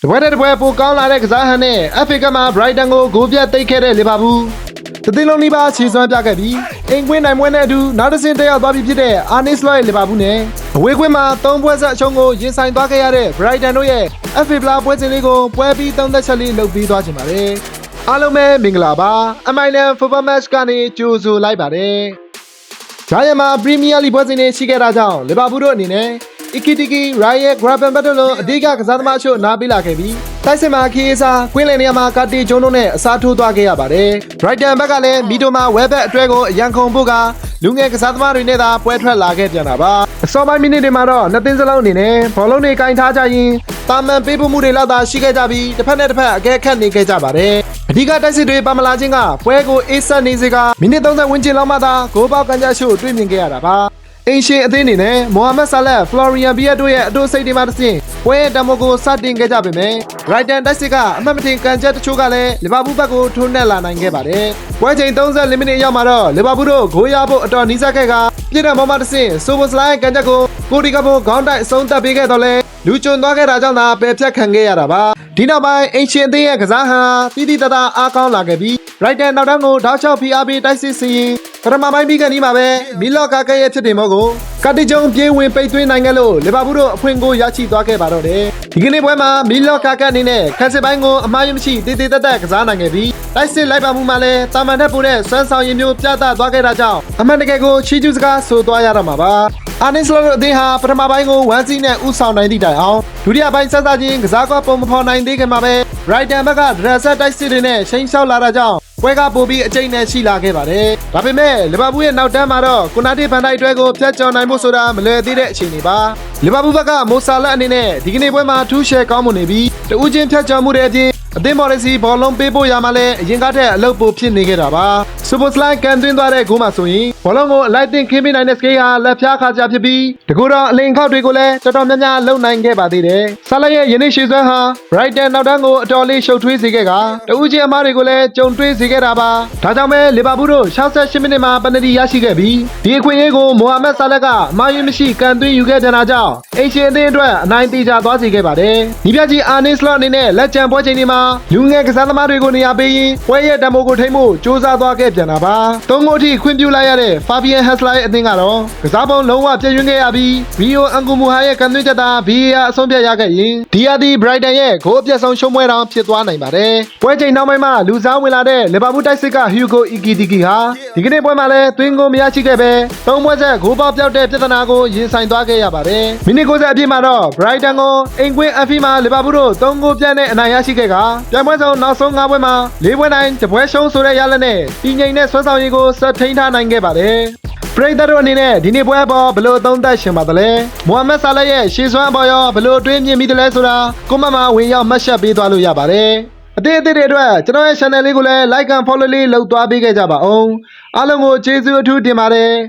တပွဲတဲ့ပိုကောင်းလာတဲ့ကစားဟန်နဲ့ FA ကမှာ Brighton ကိုဂိုးပြတ်သိမ်းခဲ့တဲ့လီဗာပူးတသိန်းလုံးနီးပါးခြေစွမ်းပြခဲ့ပြီးအိမ်ကွင်းနိုင်ပွဲနဲ့အတူနောက်တစ်ဆင့်တက်ရောက်သွားပြီဖြစ်တဲ့ Arne Slot ရဲ့လီဗာပူးနဲ့အဝေးကွင်းမှာ3ပွဲဆက်အရှုံးကိုရင်ဆိုင်သွားခဲ့ရတဲ့ Brighton တို့ရဲ့ FA ဖလားပွဲစဉ်လေးကိုပွဲပြီး3သက်ချက်လေးလုပ်ပြီးသွားချင်ပါတယ်အားလုံးပဲမင်္ဂလာပါ MILAN Football Match ကနေကြိုဆိုလိုက်ပါတယ်ဂျာယန်မှာ Premier League ပွဲစဉ်တွေရှိခဲ့တာကြောင့်လီဗာပူးတို့အနေနဲ့Ikitiki Ryan Gravenberch လို့အဓိကကစားသမားအချို့နားပေးလာခဲ့ပြီးတိုက်စစ်မှာခီးစာကွင်းလယ်နေရာမှာကာတီဂျုံတို့နဲ့အစားထိုးသွားခဲ့ရပါတယ်။ Brighton ဘက်ကလည်းမီတိုမာဝဲဘက်အတွဲကိုအရန်ခုန်ဖို့ကလူငယ်ကစားသမားတွေနဲ့သာပွဲထွက်လာခဲ့ပြန်တာပါ။အစောပိုင်းမိနစ်တွေမှာတော့နှစ်သင်းစလုံးအနေနဲ့ဘောလုံးတွေကင်ထားကြရင်တာမန်ပေးပို့မှုတွေလောက်သာရှိခဲ့ကြပြီးတစ်ဖက်နဲ့တစ်ဖက်အကဲခတ်နေခဲ့ကြပါတယ်။အဓိကတိုက်စစ်တွေပါမလာခြင်းကပွဲကိုအေးဆက်နေစေကမိနစ်30ဝန်းကျင်လောက်မှသာဂိုးပေါက်ကန်ကြရှို့တွေ့မြင်ခဲ့ရတာပါ။အင်ရှင်အသင်းအနေနဲ့မိုဟာမက်ဆာလက် ဖလော်ရီယန်ဘီယက်တို့ရဲ့အတူစိတ်တွေမှတစ်ဆင့်ပွဲတမိုကိုစတင်ခဲ့ကြပေမဲ့ Brighton တိုက်စစ်ကအမှတ်မထင်ကန်ချက်တချို့ကလည်းလီဗာပူးဘက်ကိုထိုးနှက်လာနိုင်ခဲ့ပါတယ်။ပွဲချိန်34မိနစ်ရောက်မှာတော့လီဗာပူးတို့ဂိုးရဖို့အတော်နီးစပ်ခဲ့ကပြည့်တဲ့ပေါ်မှာတစ်ဆင့်ဆိုဘိုစလိုင်းကန်ချက်ကိုကိုဒီကဘိုခေါင်းတိုက်အဆုံးသတ်ပေးခဲ့တော့လဲလူကျွံသွားခဲ့တာကြောင့်သာပယ်ဖြတ်ခံခဲ့ရတာပါ။ဒီနောက်ပိုင်းအင်ရှင်အသင်းရဲ့ကစားဟန်တိတိတသားအားကောင်းလာခဲ့ပြီး Brighton နောက်တန်းကိုတောက်ချောက် PRB တိုက်စစ်စီရင်ပထမပိုင်းပြီးကနေမှာပဲမီလော့ကာကရဲ့ဖြစ်တင်မောကိုကာတီဂျုံပြေးဝင်ပိတ်သွင်းနိုင်ခဲ့လို့လီဗာပူးတို့အဖွင့်ကိုရရှိသွားခဲ့ပါတော့တယ်ဒီကနေ့ပွဲမှာမီလော့ကာကအနေနဲ့ခက်စစ်ပိုင်းကိုအမှားရမရှိတေးသေးတက်ကစားနိုင်ခဲ့ပြီးတိုက်စစ်လိုက်ပါမှုမှာလည်းတာမန်ထက်ပိုတဲ့စွမ်းဆောင်ရည်မျိုးပြသသွားခဲ့တာကြောင့်အမှန်တကယ်ကိုချီးကျူးစကားဆိုသွားရတော့မှာပါအာနစ်စလော့အသင်းဟာပထမပိုင်းကို1စီနဲ့ဥဆောင်နိုင်သည့်တိုင်အောင်ဒုတိယပိုင်းဆက်စားခြင်းကစားကွက်ပုံမဖော်နိုင်သေးခင်မှာပဲ Brighton ဘက်ကဒရက်ဆက်တိုက်စစ်တွေနဲ့ချိန်လျှောက်လာတာကြောင့်ပွဲကပိုပြီးအကျိတ်နဲ့ရှိလာခဲ့ပါတယ်။ဒါပေမဲ့လီဗာပူးရဲ့နောက်တန်းမှာတော့ကိုနာတီဖန်တိုက်တွဲကိုဖျက်ချော်နိုင်ဖို့ဆိုတာမလွယ်သေးတဲ့အခြေအနေပါ။လီဗာပူးဘက်ကမိုဆာလက်အနေနဲ့ဒီကနေ့ပွဲမှာထူးရှယ်ကောင်းမွန်နေပြီးတဦးချင်းဖျက်ချော်မှုတွေအပြင်အသင်းဘော်ရစီဘောလုံးပေးဖို့ရမှာလဲအရင်ကတည်းကအလုပ်ပိုဖြစ်နေခဲ့တာပါ။စူပါစလိုင်းကန်သွင်းသွားတဲ့ဂိုးမှာဆိုရင်ဘောလုံးကိုအလိုက်တင်ခင်းပေးနိုင်တဲ့စကေးဟာလက်ဖျားခါကြဖြစ်ပြီးတကူတော့အလင်ခောက်တွေကိုလည်းတော်တော်များများလုံနိုင်ခဲ့ပါသေးတယ်။ဆာလက်ရဲ့ယနေ့ရှေ့စွမ်းဟာ Brighton နောက်တန်းကိုအတော်လေးရှုပ်ထွေးစေခဲ့ကတဦးချင်းအမားတွေကိုလည်းကြုံတွေ့စေခဲ့တာပါ။ဒါကြောင့်ပဲလီဗာပူးတို့68မိနစ်မှာပယ်နတီရရှိခဲ့ပြီးဒီအခွင့်အရေးကိုမိုဟာမက်ဆာလက်ကအမှားယွင်းမရှိကန်သွင်းယူခဲ့ကြတာကြောင့်အရှင်အသင်းအတွက်အနိုင်သေးချသွားစေခဲ့ပါတယ်။ဒီပြကြီးအာနစ်စလော့အနေနဲ့လက်ချံပွဲချိန်တွေမှာလူငယ်ကစားသမားတွေကိုနေရာပေးရင်းပွဲရဲ့တမိုကိုထိမ့်ဖို့စ조사သွားခဲ့ပြန်တာပါ။သုံးဂိုးထိခွင့်ပြုလိုက်ရတဲ့ဖာဘီယန်ဟက်စလာရဲ့အသင်းကတော့ကစားပုံလုံးဝပြည့်ရွံ့ခဲ့ရပြီးရီယိုအန်ဂူမူဟာရဲ့ကန်သွင်းချက်သာ VAR အဆုံးဖြတ်ရခဲ့ရင်ဒီယာဒီ Brighton ရဲ့ဂိုးအပြတ်ဆုံးရှုံးပွဲတောင်ဖြစ်သွားနိုင်ပါတယ်။ပွဲချိန်နောက်ပိုင်းမှာလူစားဝင်လာတဲ့လီဗာပူးတိုက်စစ်က Hugo Ikitiki ဟာဒီကနေ့ပွဲမှာလည်းသွင်းဂိုးမရရှိခဲ့ပဲသုံးပွဲဆက်ဂိုးပေါက်ပြောက်တဲ့ပြဿနာကိုရင်ဆိုင်သွားခဲ့ရပါတယ်။မိနစ်90အပြည့်မှာတော့ Brighton ကိုအိမ်ကွင်းအဖီမှာလီဗာပူးတို့3ဂိုးပြတ်နဲ့အနိုင်ရရှိခဲ့ကပြိုင်ပွဲဆုံးနောက်ဆုံး5ပွဲမှာ4ပွဲနိုင်တပွဲရှုံးဆိုတဲ့ရလဒ်နဲ့ပြည်ငိမ့်တဲ့ဆွဲဆောင်ရည်ကိုဆက်ထိန်းထားနိုင်ခဲ့ပါတယ်။ပရိသတ်တို့အနေနဲ့ဒီနေ့ပွဲပေါ်ဘလို့သုံးသပ်ရှင်ပါသလဲ။မိုဟာမက်ဆာလက်ရဲ့ရှေ့စွမ်းအပေါ်ရောဘလို့တွေးမြင်မိသလဲဆိုတာကွန်မန့်မှာဝင်ရောက်မှတ်ချက်ပေးသွားလို့ရပါတယ်။အသေးအသေးတွေအတွက်ကျွန်တော်ရဲ့ channel လေးကိုလည်း like and follow လေးလုပ်သွားပေးခဲ့ကြပါဦး။အားလုံးကိုကျေးဇူးအထူးတင်ပါတယ်။